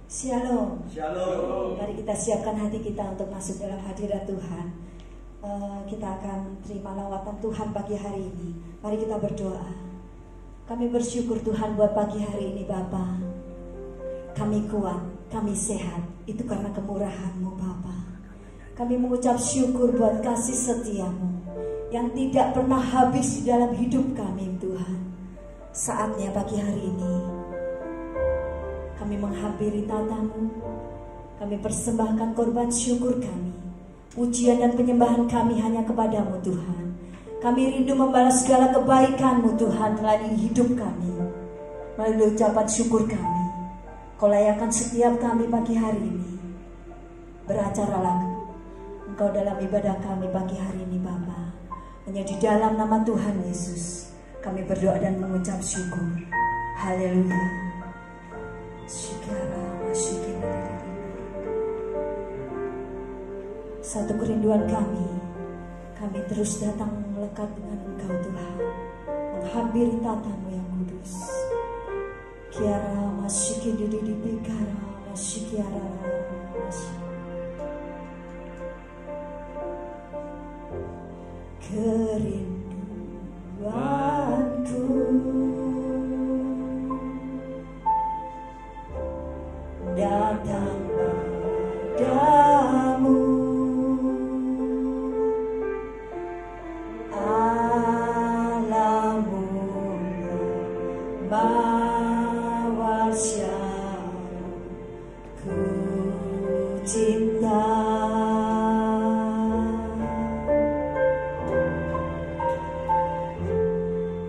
Shalom. Shalom. Mari kita siapkan hati kita untuk masuk dalam hadirat Tuhan. Kita akan terima lawatan Tuhan pagi hari ini. Mari kita berdoa. Kami bersyukur Tuhan buat pagi hari ini Bapa. Kami kuat, kami sehat. Itu karena kemurahan-Mu Bapa. Kami mengucap syukur buat kasih setia-Mu yang tidak pernah habis di dalam hidup kami Tuhan. Saatnya pagi hari ini kami menghampiri tata-Mu. Kami persembahkan korban syukur kami. Pujian dan penyembahan kami hanya kepada-Mu Tuhan. Kami rindu membalas segala kebaikan-Mu Tuhan melalui hidup kami, melalui ucapan syukur kami. Kau layakan setiap kami pagi hari ini. Beracaralah Engkau dalam ibadah kami pagi hari ini Bapa. Hanya di dalam nama Tuhan Yesus kami berdoa dan mengucap syukur. Haleluya. Satu kerinduan kami terus datang melekat dengan Engkau Tuhan, menghampiri tata-Mu yang kudus. Kiara masyiki didi bikara masyikiara kerinduanku datang padamu, Allahmu bawa syarat ku cinta.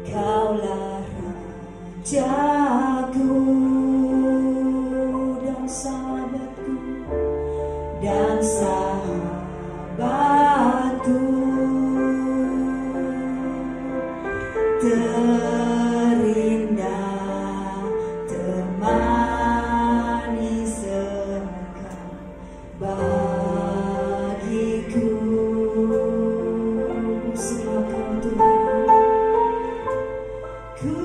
Kaulah Rajaku dan sahabatku, terindah, termanis Engkau bagiku. Semua Kau Tuhan, ku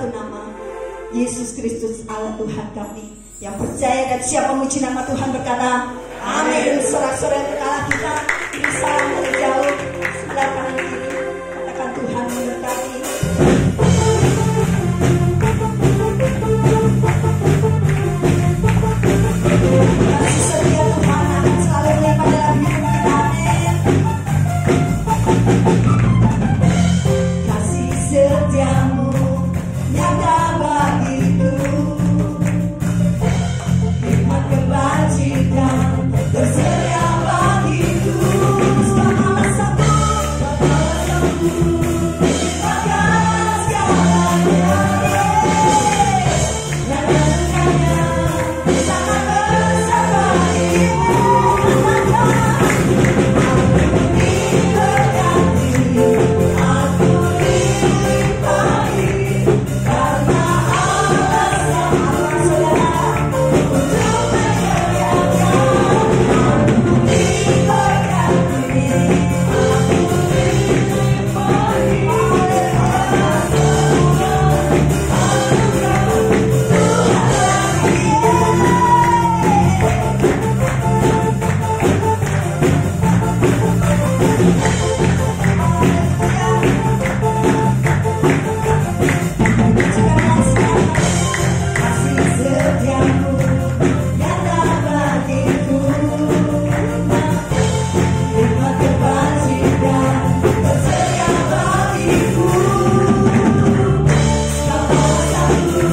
bernama Yesus Kristus Allah Tuhan kami. Yang percaya dan siap memuji nama Tuhan berkata, amin. Sorak-sorai berkala kita bisa menjauh sebelah kanan kiri. Katakan Tuhan memberkati. Kasih setia Tuhan akan selalu melimpah dalam hidup kita. Amin. Kasih setiamu nyata bagiku, hikmat kebajikan tersedia bagiku. Selama satu, bahkan segalanya, dan rencana sangat besar bagimu. Aku dilimpahi karena Allah sama saudara untuk menyediakan. Aku diberkati, aku dilimpahi oleh Allah semua anugerah kasih setiamu nyata bagiku, hikmat kebajikan tersedia bagiku. Kalau satu,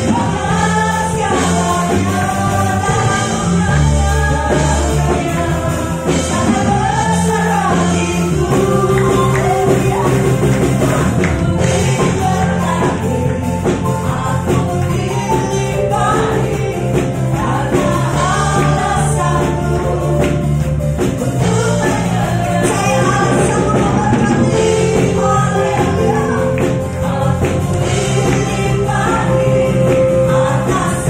bahkan segalanya, sangat besar bagiku. Aku dilimpahi karena Allah sanggup untuk menyediakan. Saya Allah sanggup memberkati. Haleluya. Aku dilimpahi atas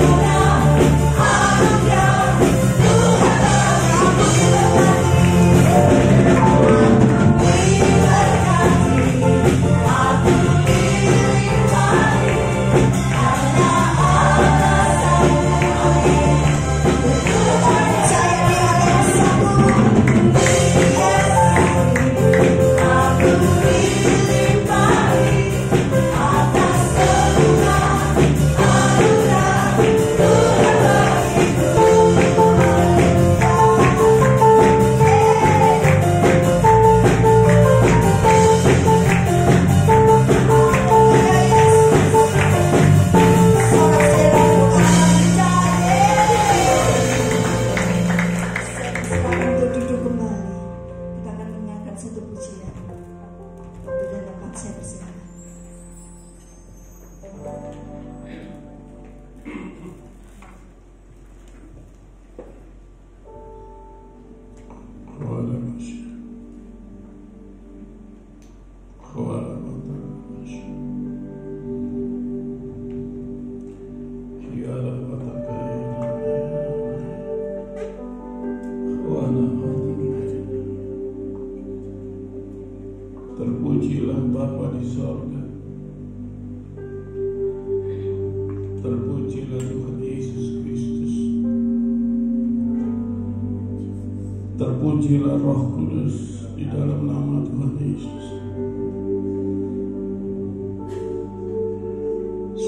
segala anugerah Tuhan. Aku diberkati, aku dilimpahi karena Allah sanggup. Percaya Dia yang sanggup. Aku dilimpahi atas segala anugerah Tuhan bagiku. Sekarang untuk duduk kembali, kita akan menyanyikan satu pujian. Bila dapat saya persilakan. Terpujilah Bapa di sorga, terpujilah Tuhan Yesus Kristus, terpujilah Roh Kudus di dalam nama Tuhan Yesus.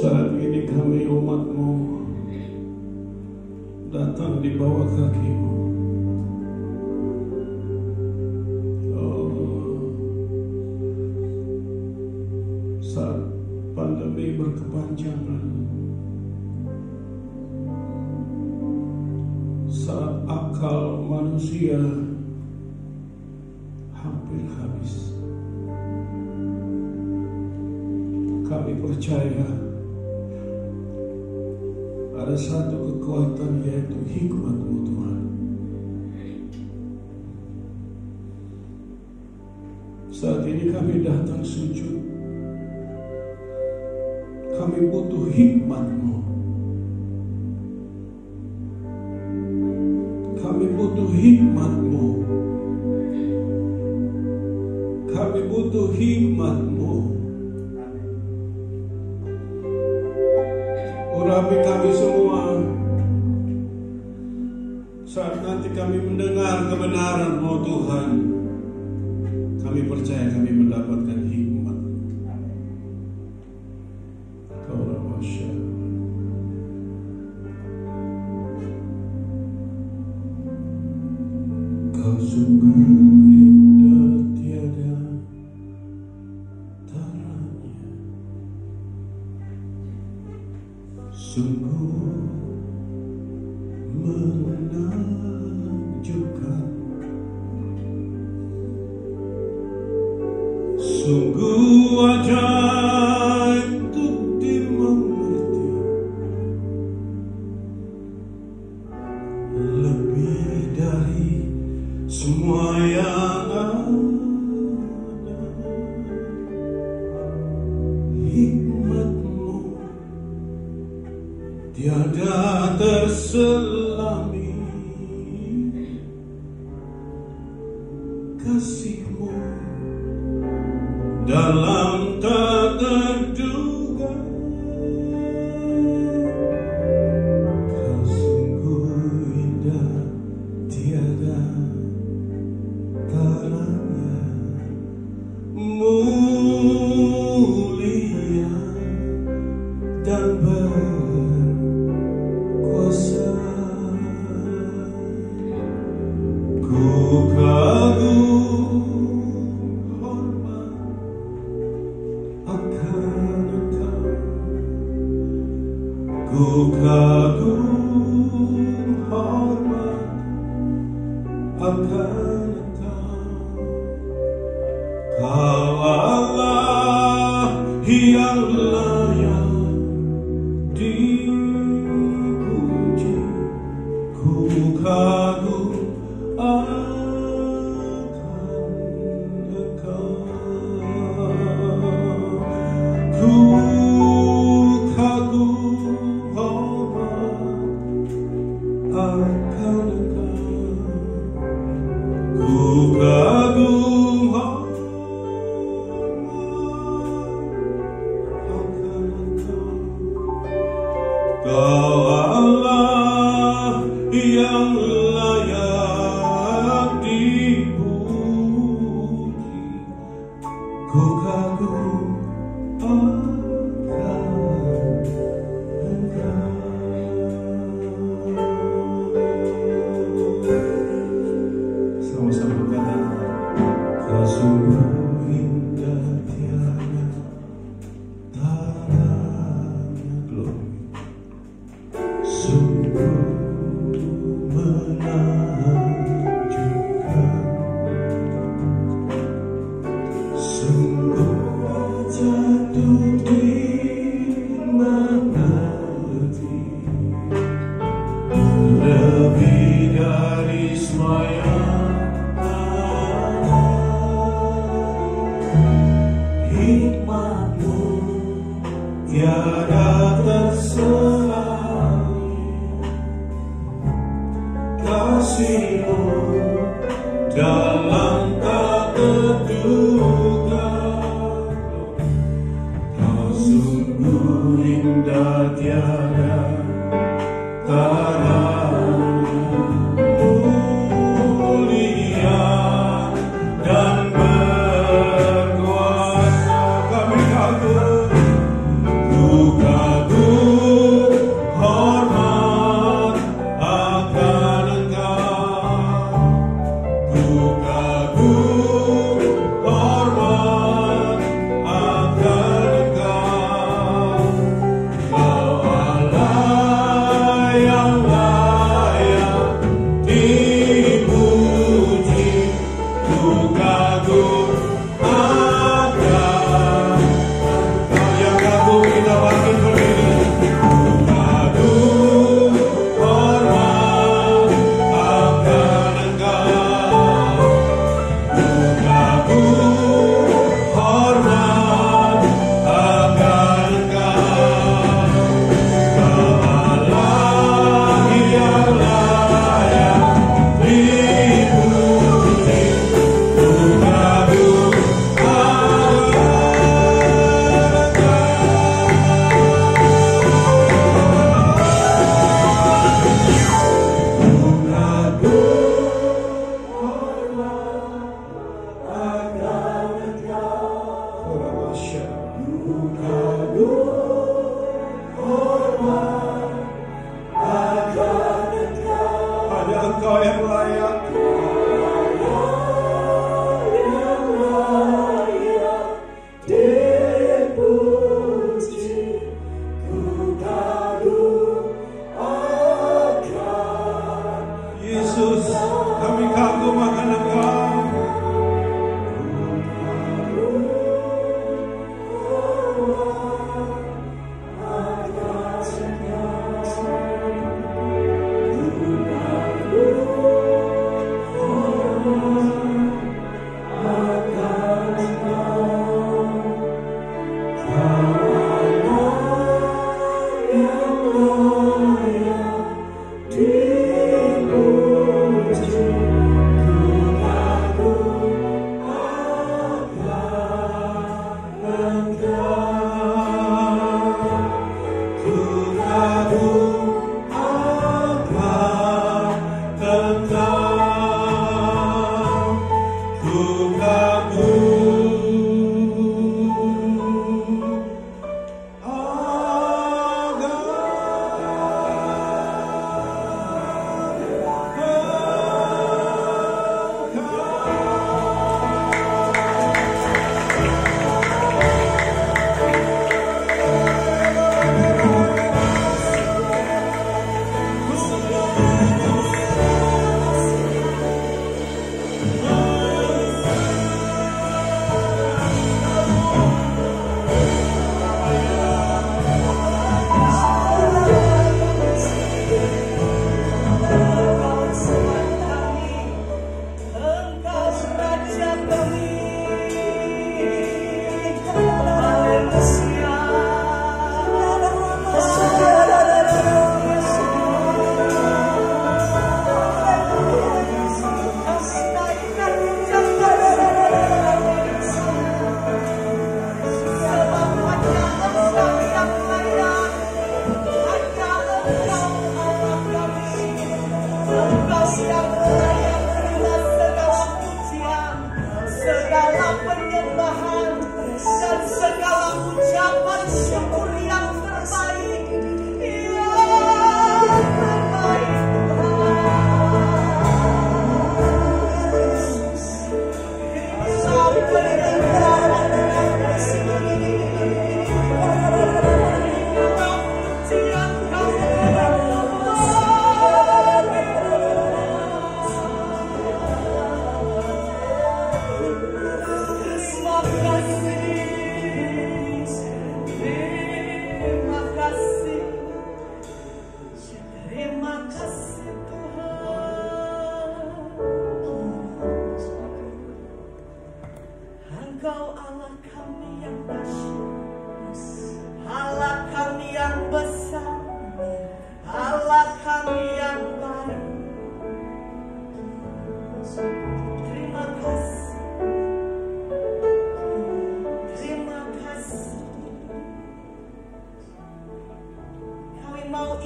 Saat ini kami umat-Mu datang di bawah kaki-Mu. Saat pandemi berkepanjangan, saat akal manusia hampir habis, kami percaya ada satu kekuatan, yaitu hikmat-Mu Tuhan. Saat ini kami datang sujud. Kami butuh hikmat-Mu. Kami butuh hikmat-Mu. Kami butuh hikmat-Mu. Urapi kami semua saat nanti kami mendengar kebenaran-Mu Tuhan. Kami percaya kami mendapatkan hikmat. Kau sungguh indah tiada taranya, sungguh menakjubkan, sungguh ajaib untuk dimengerti, lebih dari semua yang ada. Hikmat-Mu tiada terselami, kasih-Mu dalam tak terduga. Kau sungguh indah tiada taranya, mulia dan berkuasa. Ku kagum hormat akan Engkau, ku kagum hormat akan Engkau. Kau Allah yang layak dipuji, ku kagum akan Engkau. Ku kagum hormat akan Engkau, ku kagum hormat akan Engkau. Kau Allah yang layak dipuji, ku kagum akan Engkau. Sama-sama berkata, kau sungguh indah tiada taranya, glory. Sungguh menakjubkan, sungguh jatuh dimengerti, lebih dari semua yang ada. Hikmat-Mu tiada terselami, kasih-Mu dalam tak terduga. Kau sungguh indah tiada taranya, mulia dan berkuasa. Kami kagum, ku kagum hormat akan Engkau, ku kagum hormat akan Engkau. Kau Allah yang layak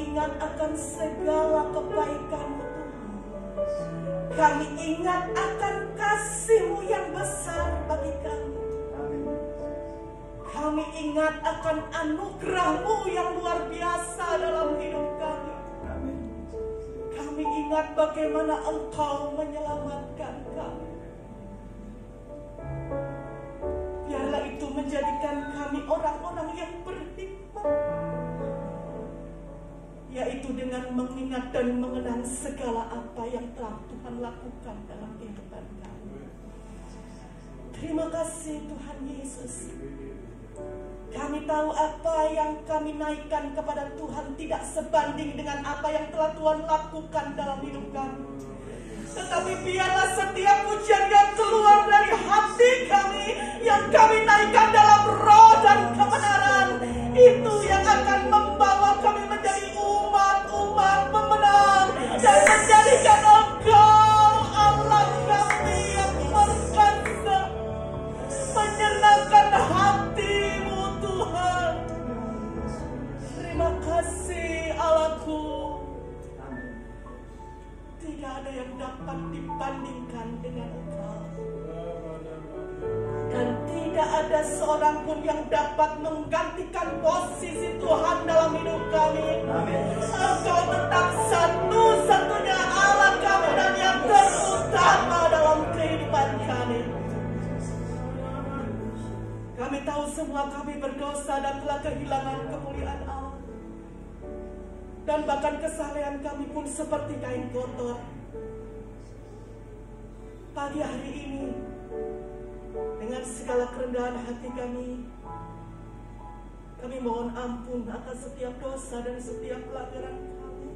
ingat akan segala kebaikan-Mu Tuhan. Kami ingat akan kasih-Mu yang besar bagi kami. Kami ingat akan anugerah-Mu yang luar biasa dalam hidup kami. Kami ingat bagaimana Engkau menyelamatkan kami. Biarlah itu menjadikan kami orang-orang yang berhikmat, yaitu dengan mengingat dan mengenang segala apa yang telah Tuhan lakukan dalam kehidupan kami. Terima kasih Tuhan Yesus. Kami tahu apa yang kami naikkan kepada Tuhan tidak sebanding dengan apa yang telah Tuhan lakukan dalam hidup kami. Tetapi biarlah setiap pujian yang keluar dari hati kami, yang kami naikkan dalam roh dan kebenaran, itu yang akan membawa kami menjadi umat-umat pemenang dan menjadikan Engkau Allah kami yang berkuasa, menyenangkan hati-Mu Tuhan. Terima kasih Allahku. Tidak ada yang dapat dibandingkan dengan Engkau, dan tidak ada seorang pun yang dapat menggantikan posisi Tuhan dalam hidup kami. Engkau tetap satu-satunya Allah kami dan yang terutama dalam kehidupan kami. Kami tahu semua kami berdosa dan telah kehilangan kemuliaan Allah. Dan bahkan kesalehan kami pun seperti kain kotor. Pagi hari ini, dengan segala kerendahan hati kami mohon ampun atas setiap dosa dan setiap pelanggaran kami.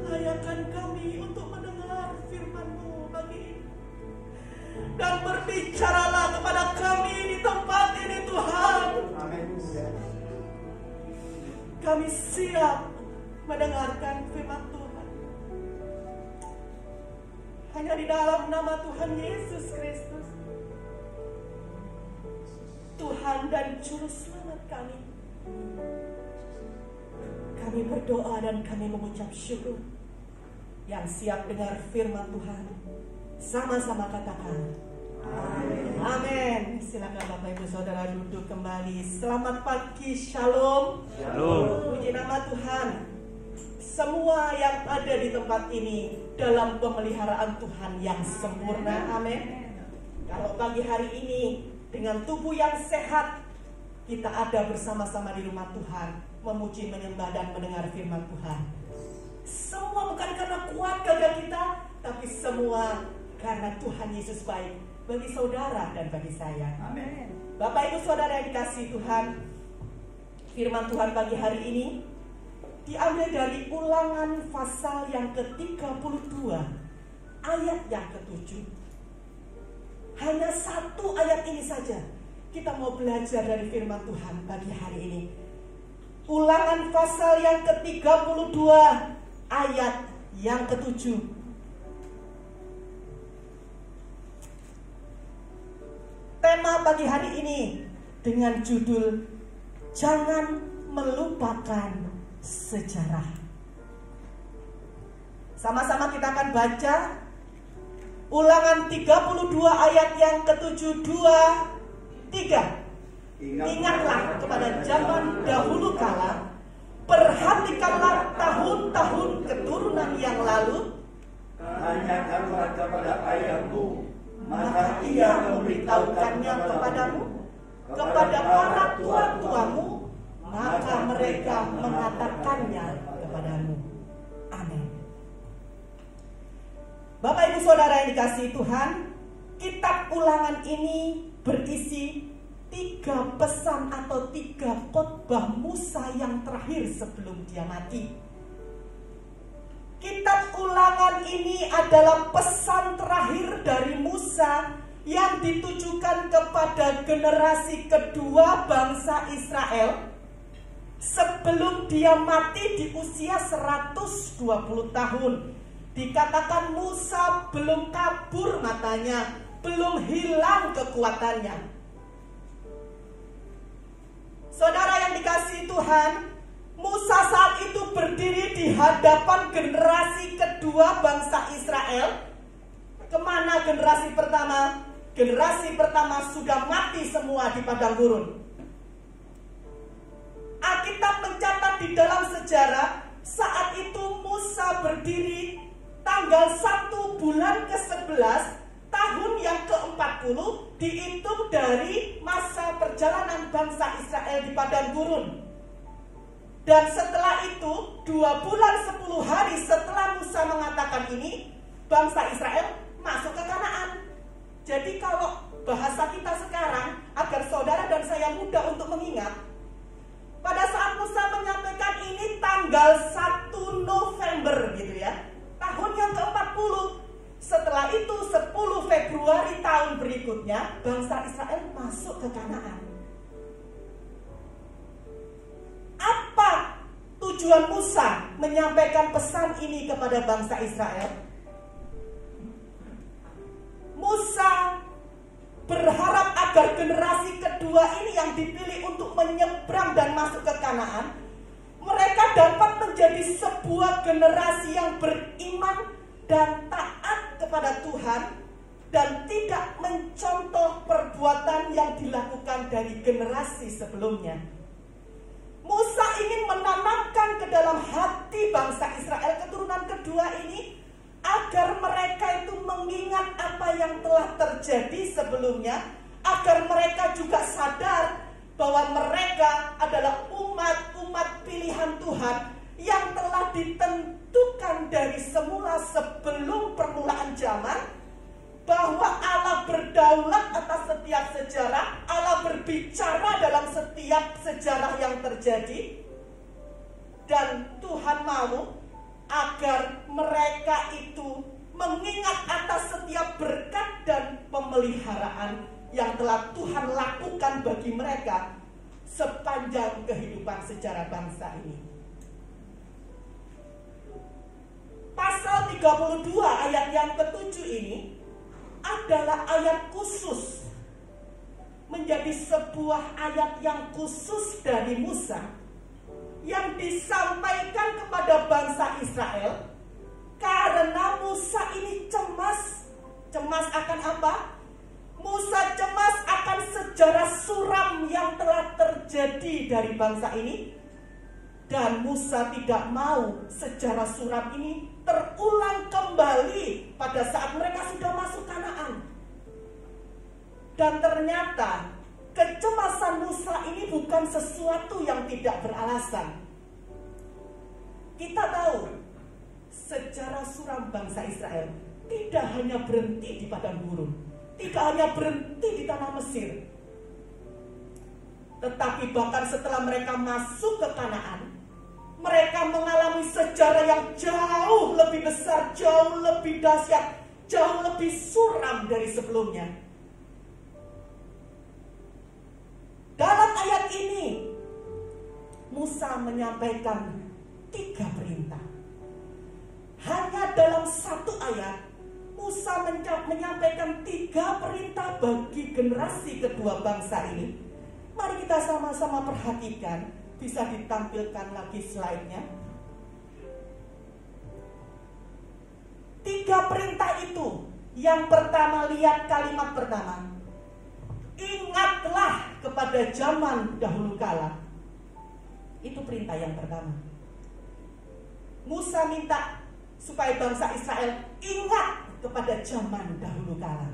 Layakan kami untuk mendengar firman-Mu pagi ini, dan berbicaralah kepada kami di tempat ini Tuhan. Kami siap mendengarkan firman Tuhan. Hanya di dalam nama Tuhan Yesus Kristus, Tuhan dan Juru Selamat kami, kami berdoa dan kami mengucap syukur. Yang siap dengar firman Tuhan, sama-sama katakan amin. Amin. Silakan Bapak Ibu Saudara duduk kembali. Selamat pagi, shalom. Shalom. Puji nama Tuhan. Semua yang ada di tempat ini dalam pemeliharaan Tuhan yang sempurna. Amin. Kalau pagi hari ini dengan tubuh yang sehat, kita ada bersama-sama di rumah Tuhan, memuji, menyembah dan mendengar firman Tuhan. Semua bukan karena kuat gagah kita, tapi semua karena Tuhan Yesus baik bagi saudara dan bagi saya. Amin. Bapak Ibu Saudara yang dikasihi Tuhan, firman Tuhan pagi hari ini diambil dari Ulangan pasal yang ke-32 ayat yang ke-7. Hanya satu ayat ini saja kita mau belajar dari firman Tuhan pagi hari ini. Ulangan pasal yang ke-32 ayat yang ke-7. Tema pagi hari ini dengan judul Jangan Melupakan Sejarah. Sama-sama kita akan baca Ulangan 32 ayat yang ke-7, 2, 3. Ingatlah kepada zaman dahulu kala, perhatikanlah tahun-tahun keturunan yang lalu. Tanyakanlah kepada ayahmu, maka ia memberitahukannya kepadamu, kepada para tua-tuamu, maka mereka mengatakannya kepadamu. Amin. Bapak Ibu Saudara yang dikasihi Tuhan, kitab Ulangan ini berisi 3 pesan atau 3 khotbah Musa yang terakhir sebelum dia mati. Kitab Ulangan ini adalah pesan terakhir dari Musa yang ditujukan kepada generasi kedua bangsa Israel sebelum dia mati di usia 120 tahun. Dikatakan Musa belum kabur matanya, belum hilang kekuatannya. Saudara yang dikasihi Tuhan, berdiri di hadapan generasi kedua bangsa Israel. Kemana generasi pertama? Generasi pertama sudah mati semua di padang gurun. Alkitab mencatat di dalam sejarah, saat itu Musa berdiri tanggal 1 bulan ke-11 tahun yang ke-40 dihitung dari masa perjalanan bangsa Israel di padang gurun. Dan setelah itu 2 bulan 10 hari setelah Musa mengatakan ini, bangsa Israel masuk ke Kanaan. Jadi kalau bahasa kita sekarang, agar saudara dan saya mudah untuk mengingat, pada saat Musa menyampaikan ini tanggal 1 November gitu ya, tahun yang ke-40. Setelah itu 10 Februari tahun berikutnya, bangsa Israel masuk ke Kanaan. Apa tujuan Musa menyampaikan pesan ini kepada bangsa Israel? Musa berharap agar generasi kedua ini yang dipilih untuk menyeberang dan masuk ke Kanaan, mereka dapat menjadi sebuah generasi yang beriman dan taat kepada Tuhan dan tidak mencontoh perbuatan yang dilakukan dari generasi sebelumnya. Musa ingin menanamkan ke dalam hati bangsa Israel keturunan kedua ini agar mereka itu mengingat apa yang telah terjadi sebelumnya, agar mereka juga sadar bahwa mereka adalah umat-umat pilihan Tuhan yang telah ditentukan dari semula sebelum permulaan zaman, bahwa Allah berdaulat atas setiap sejarah, Allah berbicara dalam setiap sejarah yang terjadi, dan Tuhan mau agar mereka itu mengingat atas setiap berkat dan pemeliharaan yang telah Tuhan lakukan bagi mereka sepanjang kehidupan sejarah bangsa ini. Pasal 32 ayat yang ke-7 ini adalah ayat khusus, menjadi sebuah ayat yang khusus dari Musa yang disampaikan kepada bangsa Israel karena Musa ini cemas. Cemas akan apa? Musa cemas akan sejarah suram yang telah terjadi dari bangsa ini, dan Musa tidak mau sejarah suram ini terulang kembali pada saat mereka sudah masuk Kanaan. Dan ternyata kecemasan Musa ini bukan sesuatu yang tidak beralasan. Kita tahu sejarah suram bangsa Israel tidak hanya berhenti di padang gurun, tidak hanya berhenti di tanah Mesir, tetapi bahkan setelah mereka masuk ke Kanaan, mereka mengalami sejarah yang jauh lebih besar, jauh lebih dahsyat, jauh lebih suram dari sebelumnya. Dalam ayat ini, Musa menyampaikan 3 perintah. Hanya dalam 1 ayat, Musa menyampaikan 3 perintah bagi generasi kedua bangsa ini. Mari kita sama-sama perhatikan. Bisa ditampilkan lagi slide-nya. 3 perintah itu. Yang pertama, lihat kalimat pertama. Ingatlah kepada zaman dahulu kala. Itu perintah yang pertama. Musa minta supaya bangsa Israel ingat kepada zaman dahulu kala.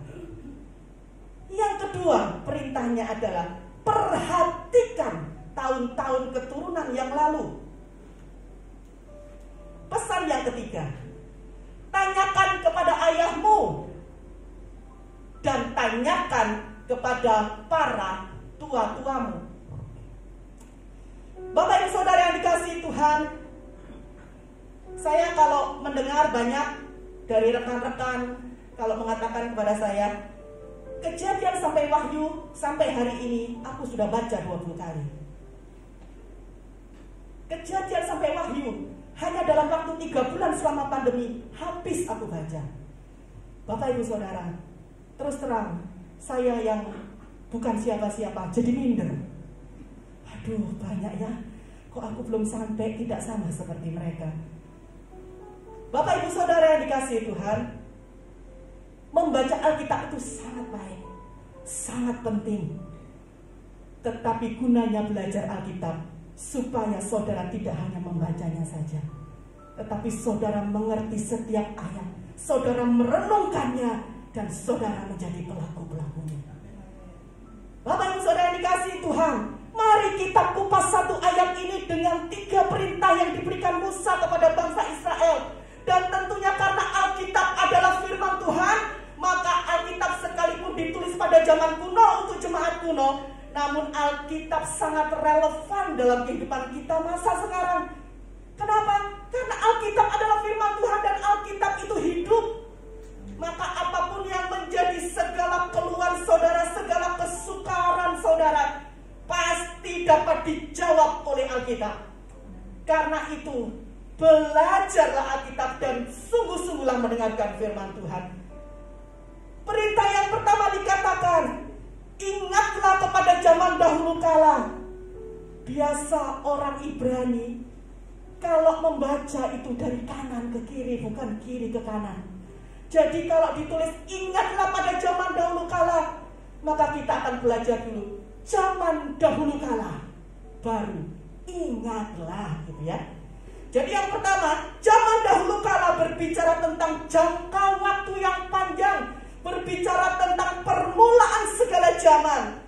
Yang kedua, perintahnya adalah perhatikan tahun-tahun keturunan yang lalu. Pesan yang ketiga, tanyakan kepada ayahmu dan tanyakan kepada para tua-tuamu. Bapak Ibu Saudara yang dikasihi Tuhan, saya kalau mendengar banyak dari rekan-rekan kalau mengatakan kepada saya, Kejadian sampai Wahyu sampai hari ini aku sudah baca 20 kali. Kejadian sampai Wahyu hanya dalam waktu 3 bulan selama pandemi habis aku baca. Bapak Ibu Saudara, terus terang saya yang bukan siapa-siapa jadi minder. Aduh, banyak ya. kok aku belum sampai tidak sama seperti mereka. Bapak Ibu Saudara yang dikasihi Tuhan, membaca Alkitab itu sangat baik, sangat penting. Tetapi gunanya belajar Alkitab supaya saudara tidak hanya membacanya saja, tetapi saudara mengerti setiap ayat, saudara merenungkannya, dan saudara menjadi pelaku-pelakunya. Bapak Ibu Saudara yang dikasihi Tuhan, mari kita kupas satu ayat ini dengan 3 perintah yang diberikan Musa kepada bangsa Israel. Dan tentunya karena Alkitab adalah firman Tuhan, maka Alkitab sekalipun ditulis pada zaman kuno untuk jemaat kuno, namun Alkitab sangat relevan dalam kehidupan kita masa sekarang. Kenapa? Karena Alkitab adalah firman Tuhan dan Alkitab itu hidup. Maka apapun yang menjadi segala keluhan saudara, segala kesukaran saudara, pasti dapat dijawab oleh Alkitab. Karena itu, belajarlah Alkitab dan sungguh-sungguhlah mendengarkan firman Tuhan. Perintah yang pertama dikatakan, ingatlah kepada zaman dahulu kala. Biasa orang Ibrani kalau membaca itu dari kanan ke kiri, bukan kiri ke kanan. Jadi kalau ditulis ingatlah pada zaman dahulu kala, maka kita akan belajar dulu zaman dahulu kala, baru ingatlah, gitu ya. Jadi yang pertama, zaman dahulu kala berbicara tentang jangka waktu yang panjang, berbicara tentang permulaan segala zaman.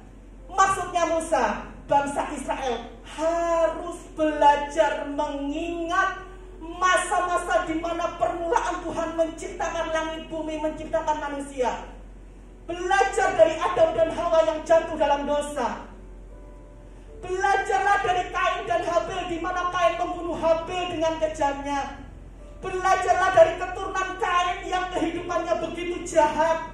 Maksudnya Musa, bangsa Israel harus belajar mengingat masa-masa di mana permulaan Tuhan menciptakan langit bumi, menciptakan manusia. Belajar dari Adam dan Hawa yang jatuh dalam dosa. Belajarlah dari Kain dan Habil, di mana Kain membunuh Habil dengan kejamnya. Belajarlah dari keturunan Kain yang kehidupannya begitu jahat.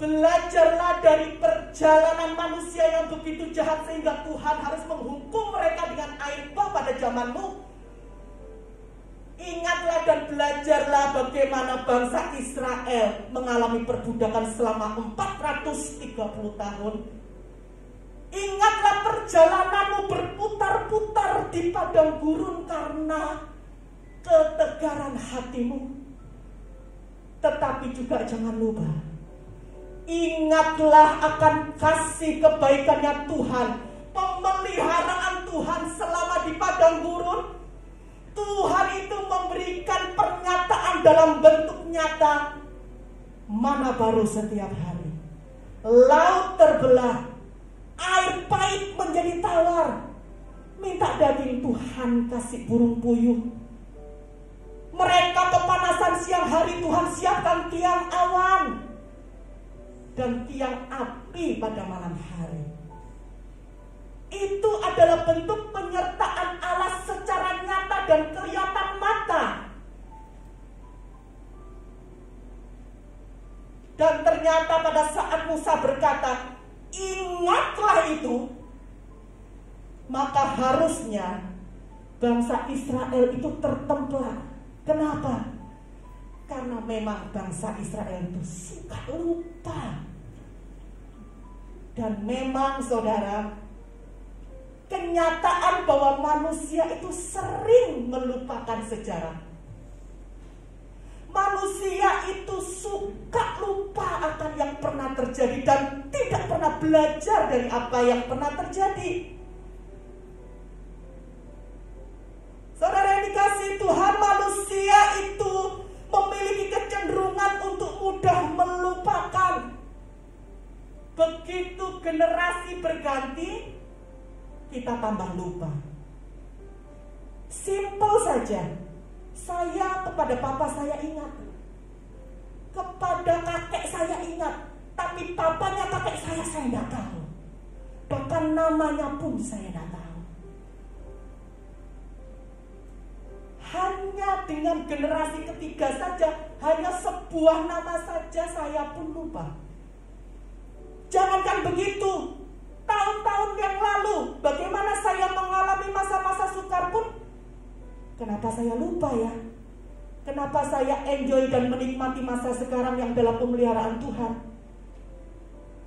Belajarlah dari perjalanan manusia yang begitu jahat sehingga Tuhan harus menghukum mereka dengan air bah pada zamanmu. Ingatlah dan belajarlah bagaimana bangsa Israel mengalami perbudakan selama 430 tahun. Ingatlah perjalananmu berputar-putar di padang gurun karena ketegaran hatimu. Tetapi juga jangan lupa, ingatlah akan kasih kebaikannya Tuhan, pemeliharaan Tuhan selama di padang gurun. Tuhan itu memberikan pernyataan dalam bentuk nyata, mana baru setiap hari. Laut terbelah, air pahit menjadi tawar. Minta daging, Tuhan kasih burung puyuh. Mereka kepanasan siang hari, Tuhan siapkan tiang awan dan tiang api pada malam hari. Itu adalah bentuk penyertaan Allah secara nyata dan kelihatan mata. Dan ternyata pada saat Musa berkata, ingatlah itu, maka harusnya bangsa Israel itu tertemplak. Kenapa? Karena memang bangsa Israel itu suka lupa. Dan memang saudara, kenyataan bahwa manusia itu sering melupakan sejarah. Manusia itu suka lupa akan yang pernah terjadi dan tidak pernah belajar dari apa yang pernah terjadi. Saudara yang dikasihi Tuhan, manusia itu memiliki kecenderungan untuk mudah melupakan. Begitu generasi berganti, kita tambah lupa. Simpel saja. Saya kepada papa saya ingat, kepada kakek saya ingat, tapi papanya kakek saya tidak tahu. Bahkan namanya pun saya tidak tahu. Hanya dengan generasi ketiga saja, hanya sebuah nama saja saya pun lupa. Jangankan begitu, tahun-tahun yang lalu, bagaimana saya mengalami masa-masa sukar pun, kenapa saya lupa ya? Kenapa saya enjoy dan menikmati masa sekarang yang dalam pemeliharaan Tuhan?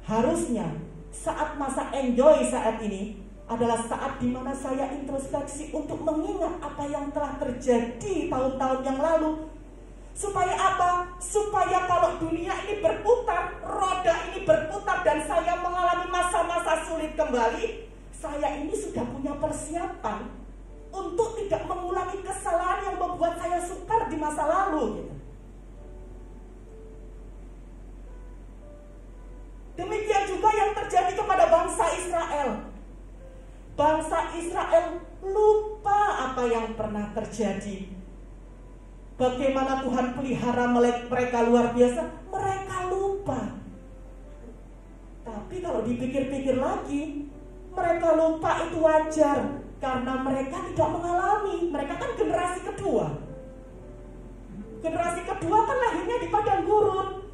Harusnya saat masa enjoy saat ini adalah saat dimana saya introspeksi untuk mengingat apa yang telah terjadi tahun-tahun yang lalu. Supaya apa? Supaya kalau dunia ini berputar, roda ini berputar dan saya mengalami masa-masa sulit kembali, saya ini sudah punya persiapan untuk tidak mengulangi kesalahan yang membuat saya sukar di masa lalu gitu. Demikian juga yang terjadi kepada bangsa Israel. Bangsa Israel lupa apa yang pernah terjadi. Bagaimana Tuhan pelihara mereka luar biasa, mereka lupa. Tapi kalau dipikir-pikir lagi, mereka lupa itu wajar, karena mereka tidak mengalami. Mereka kan generasi kedua. Generasi kedua kan lahirnya di padang gurun.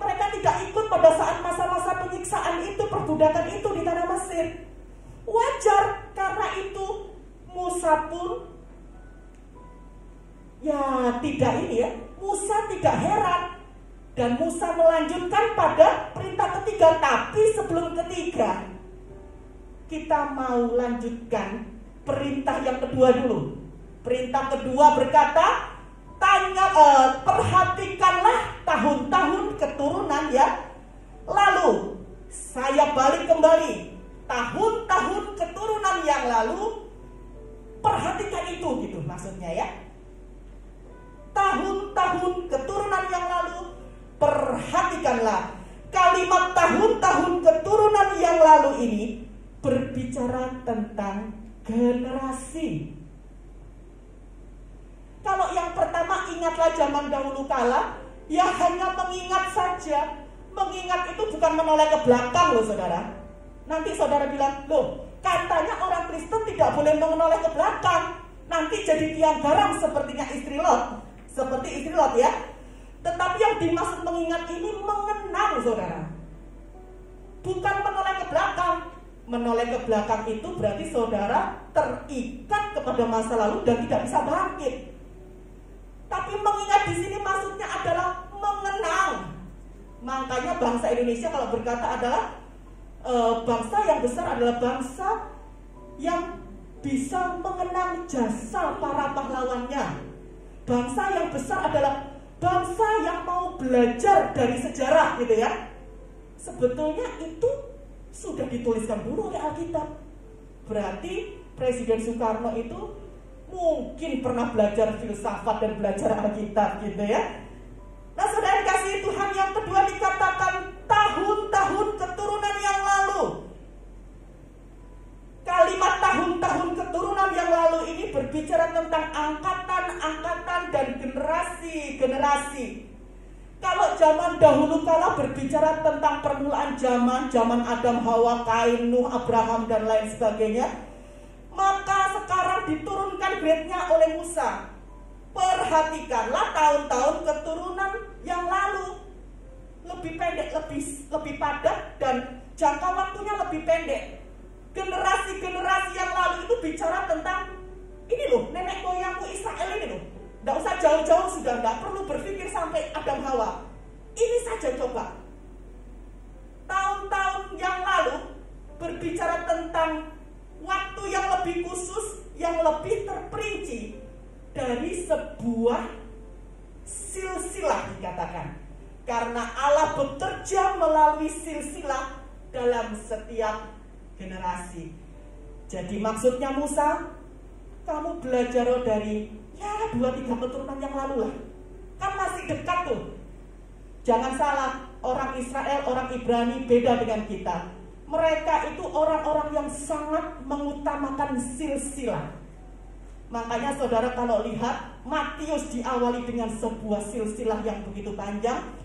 Mereka tidak ikut pada saat masa-masa penyiksaan itu, perbudakan itu di tanah Mesir. Wajar, karena itu Musa pun Musa tidak heran. Dan Musa melanjutkan pada perintah ketiga. Tapi sebelum ketiga, kita mau lanjutkan perintah yang kedua dulu. Perintah kedua berkata, perhatikanlah tahun-tahun keturunan ya. Lalu saya balik kembali, tahun-tahun keturunan yang lalu, perhatikan itu gitu maksudnya ya. Tahun-tahun keturunan yang lalu, perhatikanlah. Kalimat tahun-tahun keturunan yang lalu ini berbicara tentang generasi. Kalau yang pertama, ingatlah zaman dahulu kala, ya hanya mengingat saja. Mengingat itu bukan menoleh ke belakang loh saudara. Nanti saudara bilang, loh katanya orang Kristen tidak boleh menoleh ke belakang, nanti jadi tiang garam sepertinya istri Lot. Seperti istri Lot ya. Tetapi yang dimaksud mengingat ini mengenang saudara, bukan menoleh ke belakang. Menoleh ke belakang itu berarti saudara terikat kepada masa lalu dan tidak bisa bangkit. Tapi mengingat di sini maksudnya adalah mengenang. Makanya bangsa Indonesia kalau berkata adalah bangsa yang besar adalah bangsa yang bisa mengenang jasa para pahlawannya. Bangsa yang besar adalah bangsa yang mau belajar dari sejarah gitu ya. Sebetulnya itu sudah dituliskan dulu oleh Alkitab. Berarti Presiden Soekarno itu mungkin pernah belajar filsafat dan belajar Alkitab gitu ya. Nah saudara kasih Tuhan, yang kedua dikatakan tahun-tahun keturunan yang lalu. Kalimat tahun-tahun keturunan yang lalu ini berbicara tentang angkatan-angkatan dan generasi-generasi. Kalau zaman dahulu kala berbicara tentang permulaan zaman Adam, Hawa, Kain, Nuh, Abraham dan lain sebagainya, maka sekarang diturunkan grade-nya oleh Musa. Perhatikanlah tahun-tahun keturunan yang lalu. Lebih pendek, lebih padat dan jangka waktunya lebih pendek. Generasi-generasi yang lalu itu bicara tentang ini loh, nenek moyangmu Israel ini loh. Tidak usah jauh-jauh, sudah tidak perlu berpikir sampai Adam Hawa. Ini saja coba. Tahun-tahun yang lalu berbicara tentang waktu yang lebih khusus, yang lebih terperinci dari sebuah silsilah dikatakan. Karena Allah bekerja melalui silsilah dalam setiap generasi. Jadi maksudnya Musa, kamu belajar dari 2-3 keturunan yang lalu lah. Kan masih dekat tuh. Jangan salah, orang Israel, orang Ibrani beda dengan kita. Mereka itu orang-orang yang sangat mengutamakan silsilah. Makanya saudara kalau lihat Matius diawali dengan sebuah silsilah yang begitu panjang.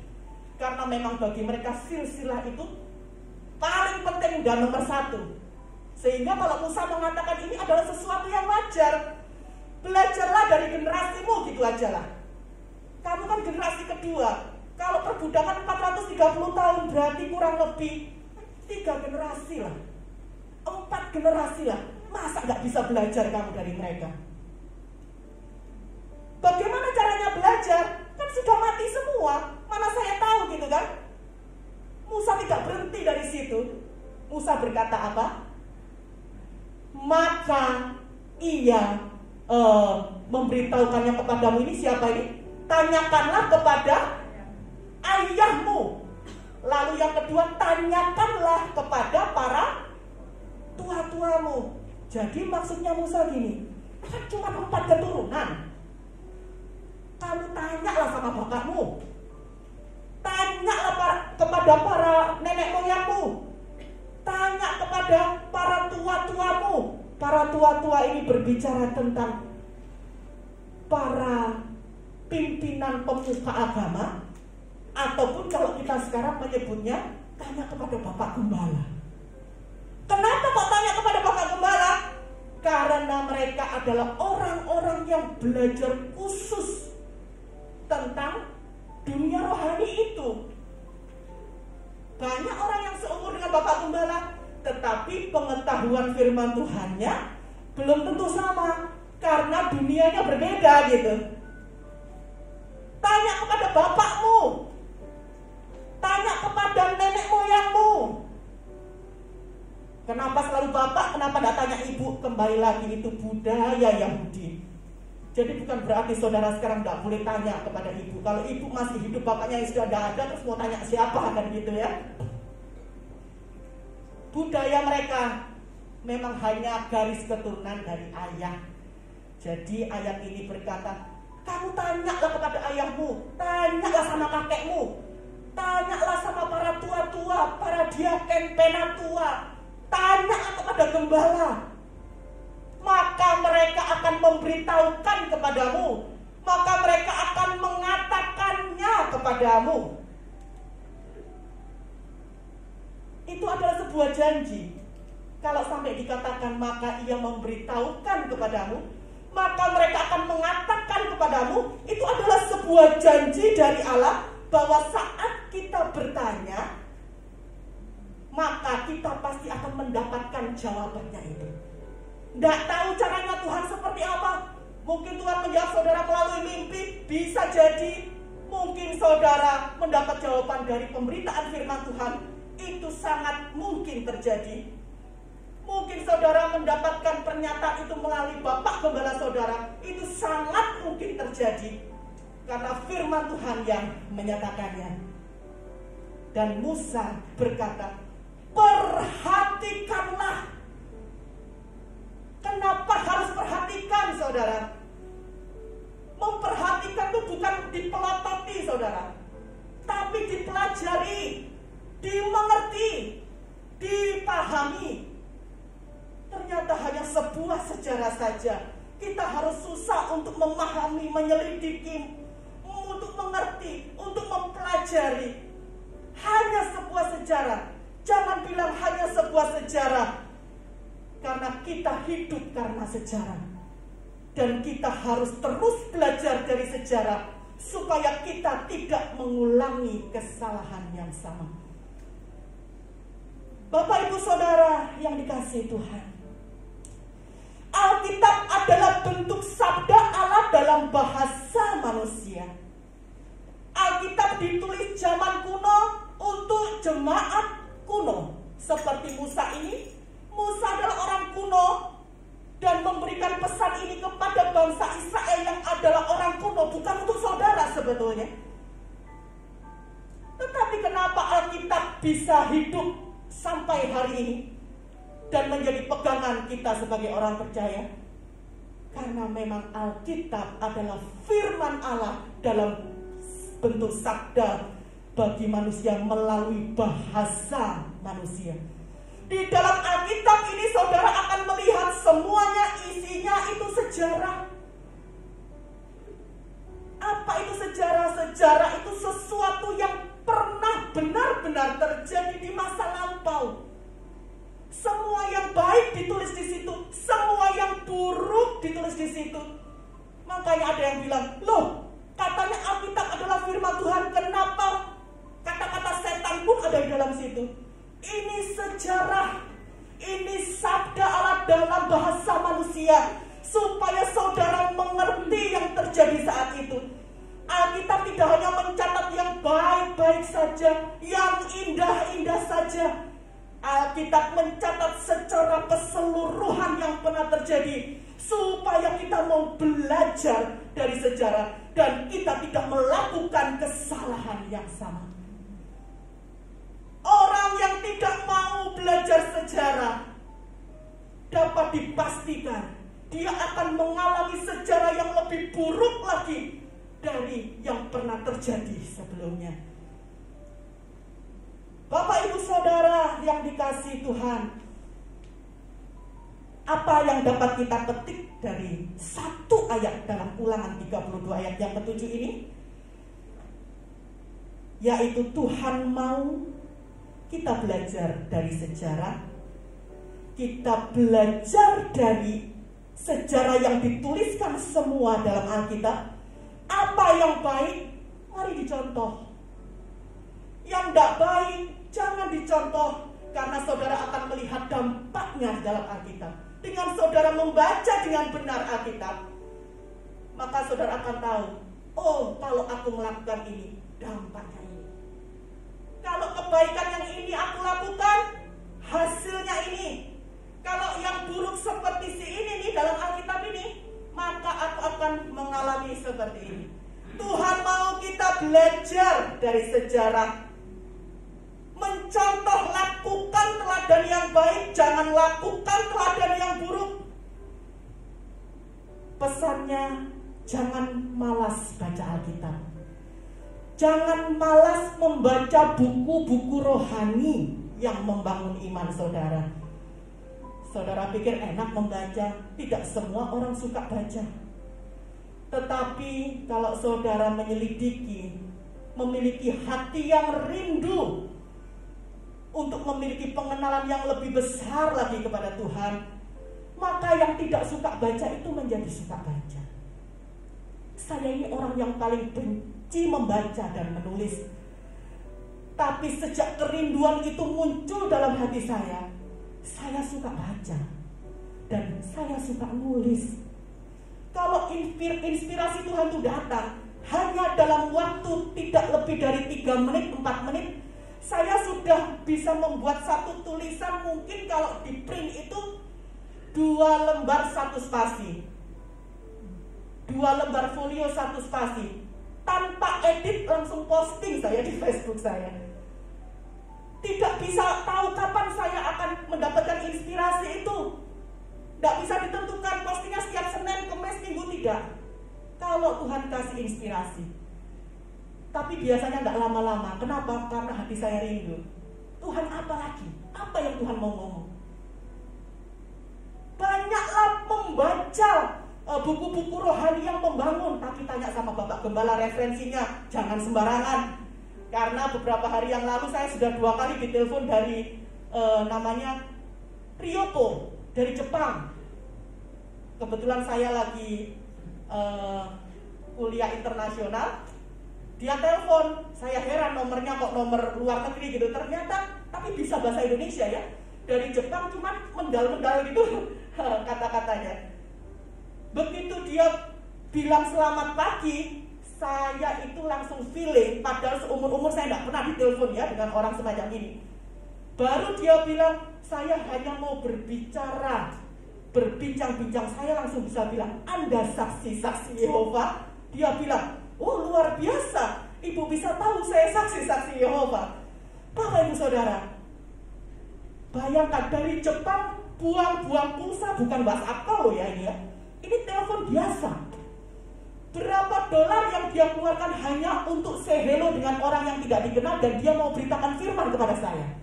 Karena memang bagi mereka silsilah itu paling penting dan nomor 1. Sehingga kalau Musa mengatakan ini adalah sesuatu yang wajar, belajarlah dari generasimu gitu aja lah. Kamu kan generasi kedua. Kalau perbudakan 430 tahun berarti kurang lebih 3 generasi lah, 4 generasi lah. Masa gak bisa belajar kamu dari mereka? Bagaimana caranya belajar? Kan sudah mati semua. Mana saya tahu gitu kan? Musa tidak berhenti dari situ. Musa berkata apa? Maka ia memberitahukannya kepadamu, ini siapa ini? Tanyakanlah kepada ayahmu. Lalu yang kedua, tanyakanlah kepada para tua-tuamu. Jadi maksudnya Musa gini, kan cuma 4 keturunan. Kamu tanyalah sama bapakmu, tanyalah kepada para nenek moyangmu, tanya kepada para tua-tuamu. Para tua-tua ini berbicara tentang para pimpinan pemuka agama, ataupun kalau kita sekarang menyebutnya, tanya kepada Bapak Gembala. Kenapa kok tanya kepada Bapak Gembala? Karena mereka adalah orang-orang yang belajar khusus tentang dunia rohani itu. Banyak orang yang seumur dengan Bapak Gembala, tetapi pengetahuan firman Tuhannya belum tentu sama, karena dunianya berbeda gitu. Tanya kepada bapakmu, tanya kepada nenek moyangmu. Kenapa selalu bapak, kenapa tidak tanya ibu? Kembali lagi, itu budaya Yahudi. Jadi bukan berarti saudara sekarang tidak boleh tanya kepada ibu. Kalau ibu masih hidup, bapaknya yang sudah tidak ada, terus mau tanya siapa, kan gitu ya. Budaya mereka memang hanya garis keturunan dari ayah. Jadi ayat ini berkata, kamu tanyalah kepada ayahmu, tanyalah sama kakekmu, tanyalah sama para tua-tua, para diaken penatua, tanyalah kepada gembala. Maka mereka akan memberitahukan kepadamu, maka mereka akan mengatakannya kepadamu. Itu adalah sebuah janji. Kalau sampai dikatakan maka ia memberitahukan kepadamu, maka mereka akan mengatakan kepadamu, itu adalah sebuah janji dari Allah bahwa saat kita bertanya, maka kita pasti akan mendapatkan jawabannya itu. Tidak tahu caranya Tuhan seperti apa. Mungkin Tuhan menjawab saudara melalui mimpi, bisa jadi. Mungkin saudara mendapat jawaban dari pemberitaan firman Tuhan, itu sangat mungkin terjadi. Mungkin saudara mendapatkan pernyataan itu melalui Bapak Gembala saudara, itu sangat mungkin terjadi. Karena firman Tuhan yang menyatakannya. Dan Musa berkata, perhatikanlah. Kenapa harus perhatikan saudara? Memperhatikan itu bukan dipelototi saudara, tapi dipelajari, dimengerti, dipahami. Ternyata hanya sebuah sejarah saja. Kita harus susah untuk memahami, menyelidiki, untuk mengerti, untuk mempelajari. Hanya sebuah sejarah. Jangan bilang hanya sebuah sejarah, karena kita hidup karena sejarah. Dan kita harus terus belajar dari sejarah, supaya kita tidak mengulangi kesalahan yang sama. Bapak ibu saudara yang dikasihi Tuhan, Alkitab adalah bentuk sabda Allah dalam bahasa manusia. Alkitab ditulis zaman kuno untuk jemaat kuno. Seperti Musa ini, Musa adalah orang kuno dan memberikan pesan ini kepada bangsa Israel yang adalah orang kuno, bukan untuk saudara sebetulnya. Tetapi kenapa Alkitab bisa hidup sampai hari ini dan menjadi pegangan kita sebagai orang percaya? Karena memang Alkitab adalah firman Allah dalam bentuk sabda bagi manusia melalui bahasa manusia. Di dalam Alkitab ini saudara akan melihat semuanya isinya itu sejarah. Apa itu sejarah? Sejarah itu sesuatu yang pernah benar-benar terjadi di masa lampau. Semua yang baik ditulis di situ, semua yang buruk ditulis di situ. Makanya ada yang bilang, loh, katanya Alkitab adalah firman Tuhan, kenapa kata-kata setan pun ada di dalam situ? Ini sejarah, ini sabda Allah dalam bahasa manusia, supaya saudara mengerti yang terjadi saat itu. Alkitab tidak hanya mencatat yang baik-baik saja, yang indah-indah saja. Alkitab mencatat secara keseluruhan yang pernah terjadi, supaya kita mau belajar dari sejarah dan kita tidak melakukan kesalahan yang sama. Orang yang tidak mau belajar sejarah dapat dipastikan dia akan mengalami sejarah yang lebih buruk lagi dari yang pernah terjadi sebelumnya. Bapak Ibu Saudara yang dikasihi Tuhan, apa yang dapat kita petik dari satu ayat dalam Ulangan 32 ayat yang ke-7 ini? Yaitu Tuhan mau kita belajar dari sejarah, kita belajar dari sejarah yang dituliskan semua dalam Alkitab. Apa yang baik, mari dicontoh. Yang tidak baik, jangan dicontoh, karena saudara akan melihat dampaknya dalam Alkitab. Dengan saudara membaca dengan benar Alkitab, maka saudara akan tahu, oh, kalau aku melakukan ini, dampaknya ini. Kalau kebaikan yang ini aku lakukan, hasilnya ini. Kalau yang buruk seperti si ini nih dalam Alkitab ini, maka aku akan mengalami seperti ini. Tuhan mau kita belajar dari sejarah, mencontoh, lakukan teladan yang baik, jangan lakukan teladan yang buruk. Pesannya, jangan malas baca Alkitab. Jangan malas membaca buku-buku rohani yang membangun iman saudara. Saudara pikir enak membaca? Tidak semua orang suka baca. Tetapi kalau saudara menyelidiki, memiliki hati yang rindu untuk memiliki pengenalan yang lebih besar lagi kepada Tuhan, maka yang tidak suka baca itu menjadi suka baca. Saya ini orang yang paling benci membaca dan menulis. Tapi sejak kerinduan itu muncul dalam hati saya suka baca dan saya suka nulis. Kalau inspirasi Tuhan itu datang hanya dalam waktu tidak lebih dari 3 menit, 4 menit, saya sudah bisa membuat satu tulisan, mungkin kalau di print itu 2 lembar 1 spasi, 2 lembar folio 1 spasi. Tanpa edit langsung posting saya di Facebook saya. Tidak bisa tahu kapan saya akan mendapatkan inspirasi itu. Tidak bisa ditentukan postingnya setiap Senin, Kamis, Minggu, tidak. Kalau Tuhan kasih inspirasi. Tapi biasanya tidak lama-lama. Kenapa? Karena hati saya rindu. Tuhan apa lagi? Apa yang Tuhan mau ngomong? Banyaklah membaca buku-buku rohani yang membangun. Tapi tanya sama Bapak Gembala referensinya. Jangan sembarangan. Karena beberapa hari yang lalu saya sudah 2 kali ditelepon dari namanya Ryoko dari Jepang. Kebetulan saya lagi kuliah internasional. Dia telepon, saya heran nomornya kok nomor luar negeri gitu. Ternyata tapi bisa bahasa Indonesia ya. Dari Jepang cuman mendal-mendal gitu kata-katanya. Begitu dia bilang selamat pagi, saya itu langsung feeling, padahal seumur-umur saya tidak pernah ditelepon ya dengan orang semacam ini. Baru dia bilang, saya hanya mau berbicara, berbincang-bincang. Saya langsung bisa bilang, Anda saksi-saksi Yehova? Dia bilang, oh luar biasa, Ibu bisa tahu saya saksi-saksi Yehova. Bapak Ibu Saudara, bayangkan dari Jepang buang-buang pulsa, bukan WhatsApp call ya ini ya. Ini telepon biasa. Berapa dolar yang dia keluarkan hanya untuk say hello dengan orang yang tidak dikenal dan dia mau beritakan firman kepada saya.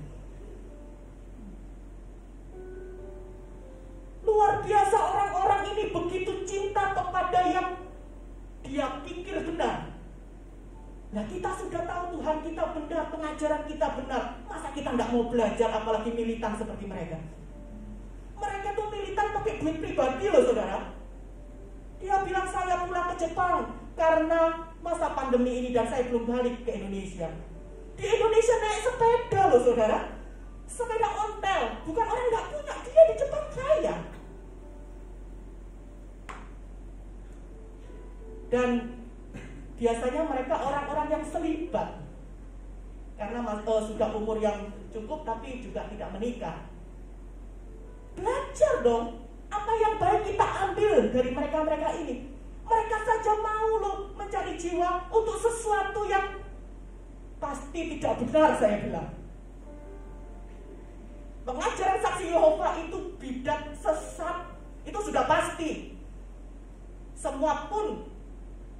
Luar biasa, orang-orang ini begitu cinta kepada yang dia pikir benar. Nah kita sudah tahu Tuhan kita benar, pengajaran kita benar. Masa kita nggak mau belajar, apalagi militan seperti mereka. Mereka tuh militan pakai duit pribadi loh saudara. Dia bilang saya pulang ke Jepang karena masa pandemi ini dan saya belum balik ke Indonesia. Di Indonesia naik sepeda loh saudara. Sepeda ontel, bukan orang nggak punya, dia di Jepang kaya. Dan biasanya mereka orang-orang yang selibat. Karena sudah umur yang cukup tapi juga tidak menikah. Belajar dong, apa yang baik kita ambil dari mereka-mereka ini. Mereka saja mau loh mencari jiwa untuk sesuatu yang pasti tidak benar, saya bilang. Pengajaran saksi Yehova itu bidat sesat, itu sudah pasti. Semua pun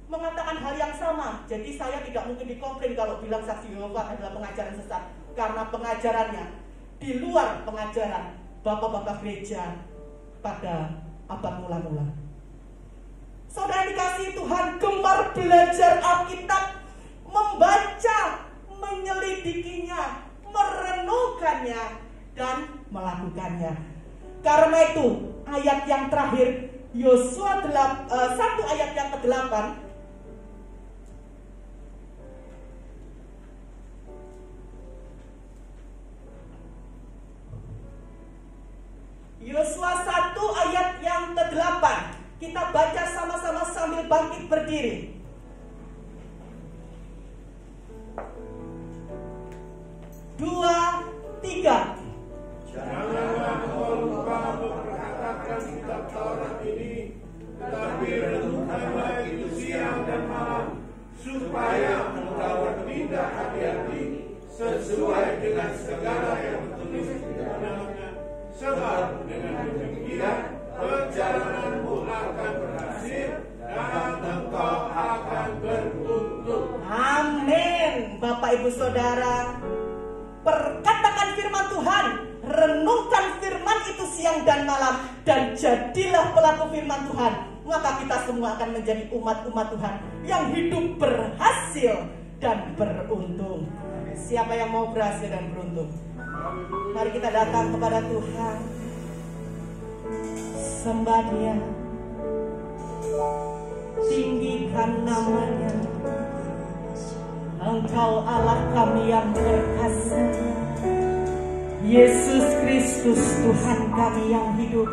mengatakan hal yang sama. Jadi saya tidak mungkin dikomplain kalau bilang saksi Yehova adalah pengajaran sesat, karena pengajarannya di luar pengajaran bapak-bapak gereja pada abad mula-mula. Saudara dikasihi Tuhan, gemar belajar Alkitab, membaca, menyelidikinya, merenungkannya, dan melakukannya. Karena itu ayat yang terakhir, Yosua 1 ayat yang ke-8, Yosua 1 ayat yang ke-8. Kita baca sama-sama sambil bangkit berdiri. Dua, tiga. Janganlah kau lupa memperhatikan kitab Taurat ini, tetapi renungkanlah itu siang dan malam, supaya engkau bertindak hati-hati sesuai dengan segala yang tertulis di dalamnya. Sebab dengan demikian perjalananmu akan berhasil dan engkau akan beruntung. Amin. Bapak Ibu Saudara, perkatakan firman Tuhan, renungkan firman itu siang dan malam, dan jadilah pelaku firman Tuhan. Maka kita semua akan menjadi umat-umat Tuhan yang hidup berhasil dan beruntung. Siapa yang mau berhasil dan beruntung? Mari kita datang kepada Tuhan, sembah Dia, tinggikan namanya. Engkau Allah kami yang berkuasa, Yesus Kristus Tuhan kami yang hidup.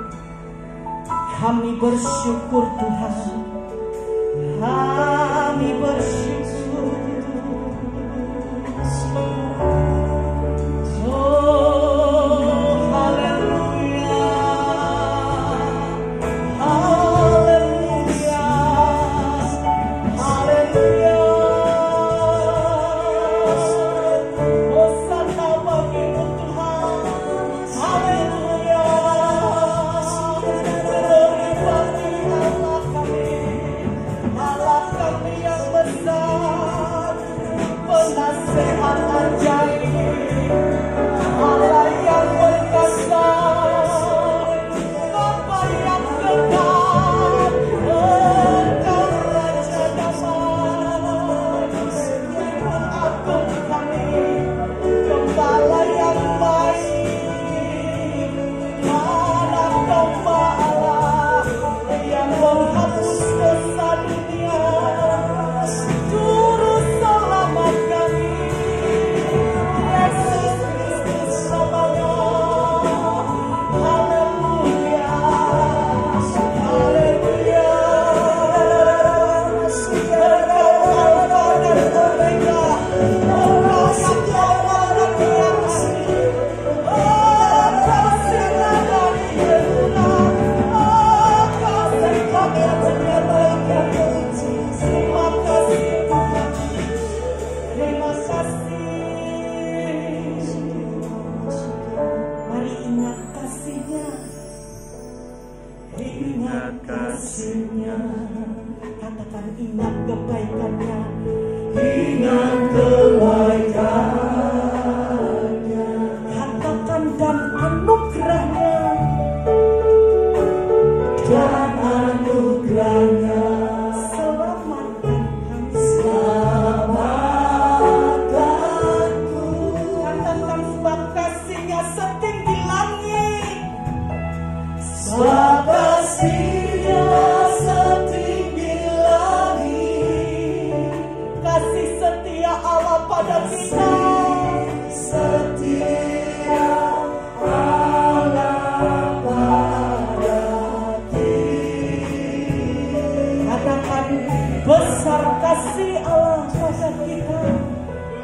Kami bersyukur Tuhan, kami bersyukur.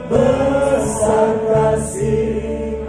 Besar kasih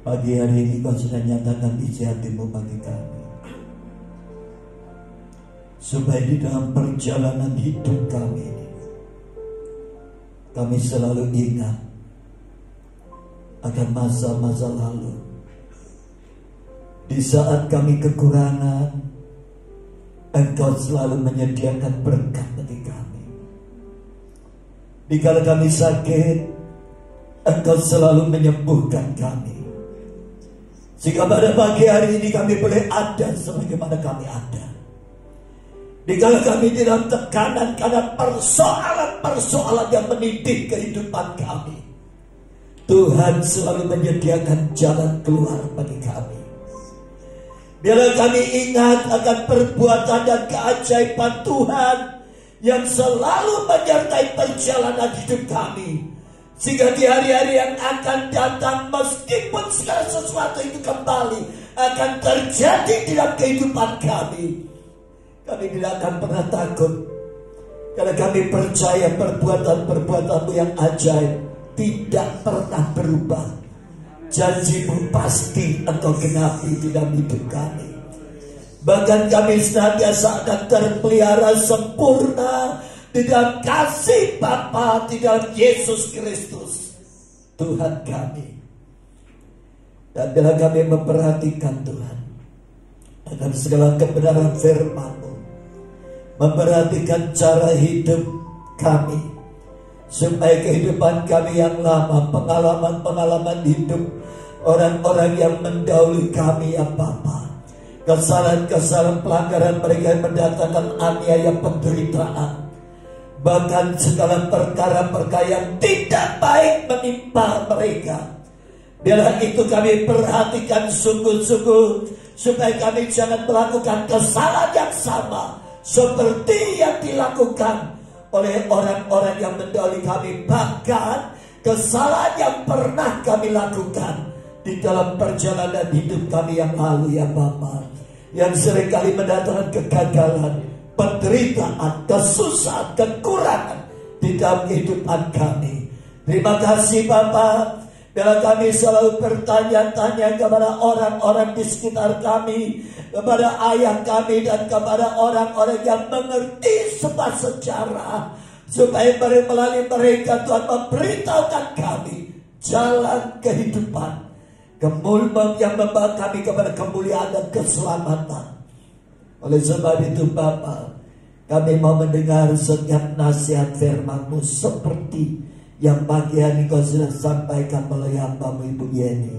Pagi hari ini Kau sudah nyatakan isi hati-Mu bagi kami, supaya di dalam perjalanan hidup kami ini, kami selalu ingat akan masa-masa lalu. Di saat kami kekurangan, Engkau selalu menyediakan berkat bagi kami. Dikala kami sakit, Engkau selalu menyembuhkan kami. Sehingga pada pagi hari ini kami boleh ada sebagaimana kami ada. Dikala kami di dalam tekanan karena persoalan-persoalan yang menindih kehidupan kami, Tuhan selalu menyediakan jalan keluar bagi kami. Biarlah kami ingat akan perbuatan dan keajaiban Tuhan yang selalu menyertai perjalanan hidup kami. Sehingga di hari-hari yang akan datang, meskipun segala sesuatu itu kembali akan terjadi di dalam kehidupan kami, kami tidak akan pernah takut. Karena kami percaya perbuatan-perbuatan-Mu yang ajaib tidak pernah berubah. Janji-Mu pasti Engkau genapi di dalam hidup kami. Bahkan kami senantiasa akan terpelihara sempurna di dalam kasih Bapa, di dalam Yesus Kristus Tuhan kami. Dan bila kami memperhatikan Tuhan akan segala kebenaran firman-Mu, memperhatikan cara hidup kami, supaya kehidupan kami yang lama, pengalaman-pengalaman hidup orang-orang yang mendahului kami ya Bapa, kesalahan-kesalahan pelanggaran mereka yang mendatangkan aniaya penderitaan, bahkan segala perkara-perkara yang tidak baik menimpa mereka. Biarlah itu kami perhatikan sungguh-sungguh, supaya kami jangan melakukan kesalahan yang sama seperti yang dilakukan oleh orang-orang yang mendahului kami. Bahkan kesalahan yang pernah kami lakukan di dalam perjalanan hidup kami yang lalu ya Bapa, yang seringkali mendatangkan kegagalan, penderitaan, kesusahan, kekurangan di dalam kehidupan kami. Terima kasih Bapa. Bila kami selalu bertanya-tanya kepada orang-orang di sekitar kami, kepada ayah kami dan kepada orang-orang yang mengerti sebuah sejarah, supaya melalui mereka Tuhan memberitahukan kami jalan kehidupan yang membawa kami kepada kemuliaan dan keselamatan. Oleh sebab itu Bapa, kami mau mendengar setiap nasihat firman-Mu seperti yang pagi hari Kau sudah sampaikan melalui hamba-Mu Ibu Yeni.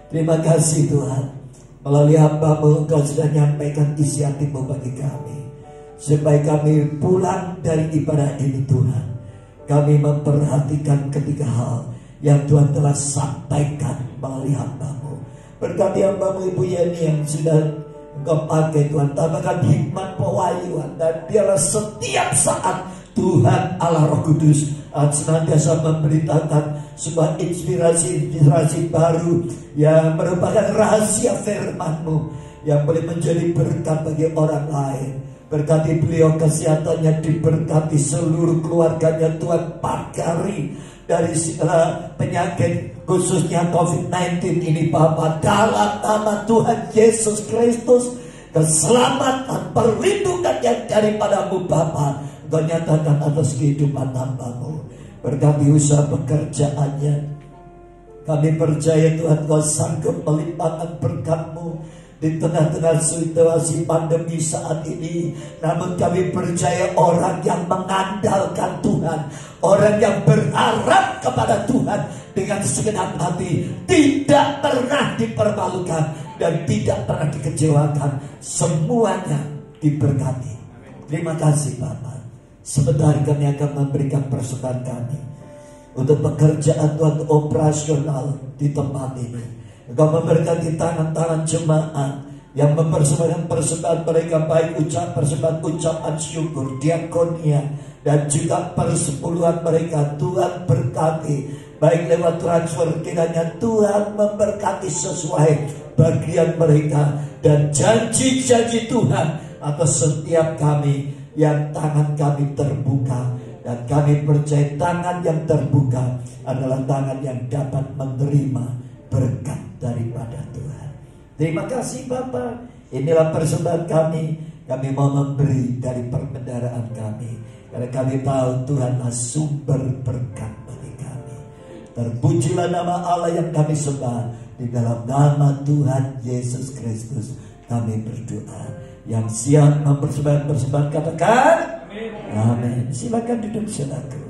Terima kasih Tuhan, melalui hamba-Mu Engkau sudah menyampaikan isi hati-Mu bagi kami, supaya kami pulang dari ibadah ini Tuhan, kami memperhatikan ketiga hal yang Tuhan telah sampaikan melalui hamba-Mu. Berkati hamba-Mu Ibu Yeni yang sudah Engkau pakai Tuhan, tambahkan hikmat pewahyuan, dan biarlah setiap saat Tuhan Allah Roh Kudus senantiasa memberitakan sebuah inspirasi baru yang merupakan rahasia firman-Mu yang boleh menjadi berkat bagi orang lain. Berkati beliau, kesehatannya diberkati, seluruh keluarganya Tuhan pagari dari segala penyakit, khususnya COVID-19 ini Bapa, dalam nama Tuhan Yesus Kristus. Keselamatan, perlindungan yang daripada-Mu Bapa Engkau nyatakan atas kehidupan hamba-Mu. Berkati usaha pekerjaannya, kami percaya Tuhan Kau sanggup melimpahkan berkat-Mu di tengah-tengah situasi pandemi saat ini. Namun kami percaya orang yang mengandalkan Tuhan, orang yang berharap kepada Tuhan dengan segenap hati, tidak pernah dipermalukan dan tidak pernah dikecewakan. Semuanya diberkati. Terima kasih Bapak. Sebentar kami akan memberikan persembahan kami untuk pekerjaan Tuhan operasional di tempat ini. Engkau memberkati tangan-tangan jemaat yang mempersembahkan persembahan mereka, baik ucapan syukur, diakonia, dan juga persepuluhan mereka. Tuhan berkati, baik lewat transfer, kiranya Tuhan memberkati sesuai bagian mereka, dan janji-janji Tuhan atas setiap kami yang tangan kami terbuka. Dan kami percaya tangan yang terbuka adalah tangan yang dapat menerima berkat daripada Tuhan. Terima kasih Bapa. Inilah persembahan kami. Kami mau memberi dari perbendaharaan kami, karena kami tahu Tuhanlah sumber berkat bagi kami. Terpujilah nama Allah yang kami sembah. Di dalam nama Tuhan Yesus Kristus kami berdoa. Yang siap mempersembahkan persembahan katakan amin. Silakan duduk saudaraku.